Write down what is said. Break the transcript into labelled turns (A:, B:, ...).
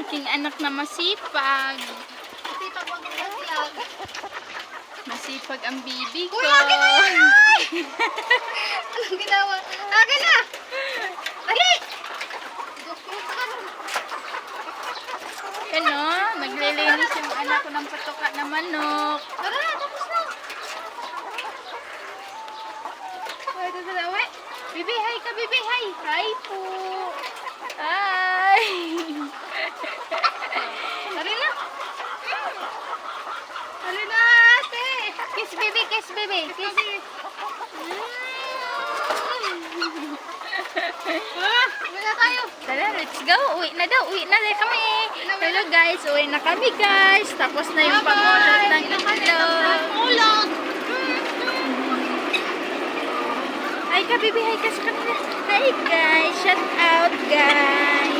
A: aking anak na masipag.
B: Masipag mo ng gasiyag.
A: Masipag ang bibi ko.
B: Uy, akin na yan! Ay! Anong ginawa? Akin na! Dali!
A: Ano? Naglilinis yung anak ko ng patuka na manok.
B: Tara na, tapos na. Uy, ito na, uy.
A: Bibi, hi ka, bibi, hi. Hi po. Hi.
B: Tara na. Tara na, ate. Kiss, baby, kiss, baby. Kiss. Uwi na tayo.
A: Tara, let's go. Uwi na daw. Uwi na daw kami. Hello guys, uwi na kami guys. Tapos na yung pangulot ng itlog.
B: Ulog.
A: Hi ka, bibi. Hi ka sa kanila. Hi guys. Shout out guys.